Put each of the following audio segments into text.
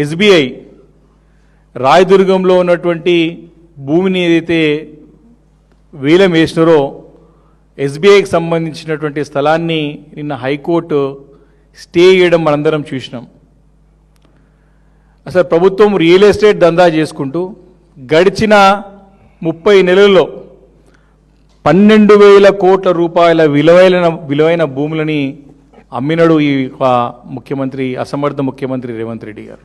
SBI రాయదుర్గంలో ఉన్నటువంటి భూమిని ఏదైతే వేలం వేసినారో ఎస్బీఐకి సంబంధించినటువంటి స్థలాన్ని నిన్న హైకోర్టు స్టే చేయడం మనందరం చూసినాం. అసలు ప్రభుత్వం రియల్ ఎస్టేట్ దందా చేసుకుంటూ గడిచిన 30 నెలల్లో 12,000 కోట్ల రూపాయల విలువైన భూములని అమ్మినడు ఈ ముఖ్యమంత్రి, అసమర్థ ముఖ్యమంత్రి రేవంత్ రెడ్డి గారు.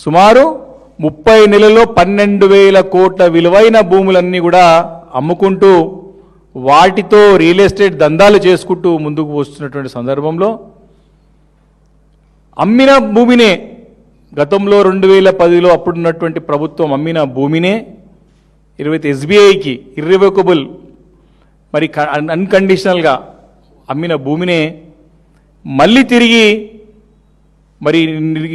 సుమారు 30 నెలల్లో 12,000 కోట్ల విలువైన భూములన్నీ కూడా అమ్ముకుంటూ వాటితో రియల్ ఎస్టేట్ దందాలు చేసుకుంటూ ముందుకు వస్తున్నటువంటి సందర్భంలో అమ్మిన భూమినే గతంలో 2010లో అప్పుడున్నటువంటి ప్రభుత్వం అమ్మిన భూమినే ఎస్బీఐకి ఇర్రివోకబుల్ మరి అన్కండిషనల్గా అమ్మిన భూమినే మళ్ళీ తిరిగి మరి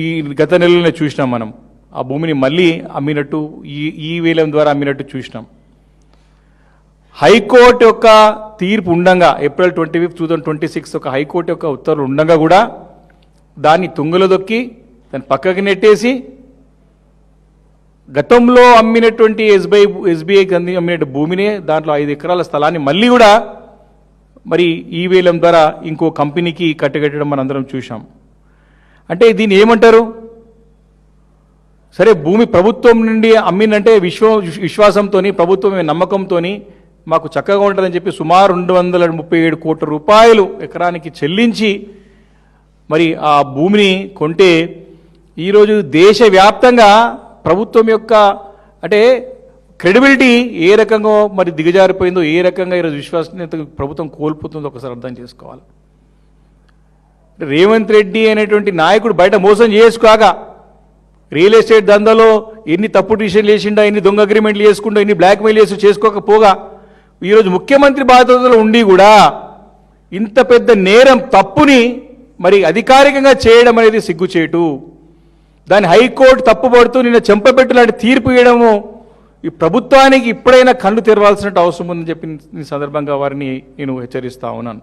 ఈ గత నెలలోనే చూసినాం. మనం ఆ భూమిని మళ్ళీ అమ్మినట్టు ఈ వేలం ద్వారా అమ్మినట్టు చూసినాం. హైకోర్టు యొక్క తీర్పు ఉండంగా ఏప్రిల్ 25, 2026 ఒక హైకోర్టు యొక్క ఉత్తర్వులు ఉండంగా కూడా దాన్ని తుంగలో దొక్కి దాన్ని పక్కకి నెట్టేసి గతంలో అమ్మినటువంటి ఎస్బీఐకి అమ్మినట్టు భూమిని దాంట్లో 5 ఎకరాల స్థలాన్ని మళ్ళీ కూడా మరి ఈ వేలం ద్వారా ఇంకో కంపెనీకి కట్టగట్టడం మనందరం చూసాం. అంటే దీన్ని ఏమంటారు? సరే, భూమి ప్రభుత్వం నుండి అమ్మిందంటే విశ్వాసంతో, ప్రభుత్వం నమ్మకంతో మాకు చక్కగా ఉంటుందని చెప్పి సుమారు 237 కోట్ల రూపాయలు ఎకరానికి చెల్లించి మరి ఆ భూమిని కొంటే ఈరోజు దేశవ్యాప్తంగా ప్రభుత్వం యొక్క అంటే క్రెడిబిలిటీ ఏ రకంగా మరి దిగజారిపోయిందో, ఏ రకంగా ఈరోజు విశ్వసనీయత ప్రభుత్వం కోల్పోతుందో ఒకసారి అర్థం చేసుకోవాలి. రేవంత్ రెడ్డి అనేటువంటి నాయకుడు బయట మోసం చేసుకోగా రియల్ ఎస్టేట్ దందాలో ఎన్ని తప్పుడు డిసిషన్లు చేసిండా, ఎన్ని దొంగ అగ్రిమెంట్లు చేసుకుంటా, ఎన్ని బ్లాక్మెయిల్ చేసి చేసుకోకపోగా ఈరోజు ముఖ్యమంత్రి బాధ్యతలు ఉండి కూడా ఇంత పెద్ద నేరం తప్పుని మరి అధికారికంగా చేయడం అనేది సిగ్గుచేటు. దాని హైకోర్టు తప్పుపడుతూ నిన్న చెంపపెట్టు లాంటి తీర్పు ఇవ్వడము ఈ ప్రభుత్వానికి ఇప్పుడైనా కళ్ళు తెరవాల్సిన అవసరం ఉందని చెప్పి ఈ సందర్భంగా వారిని నేను హెచ్చరిస్తా ఉన్నాను.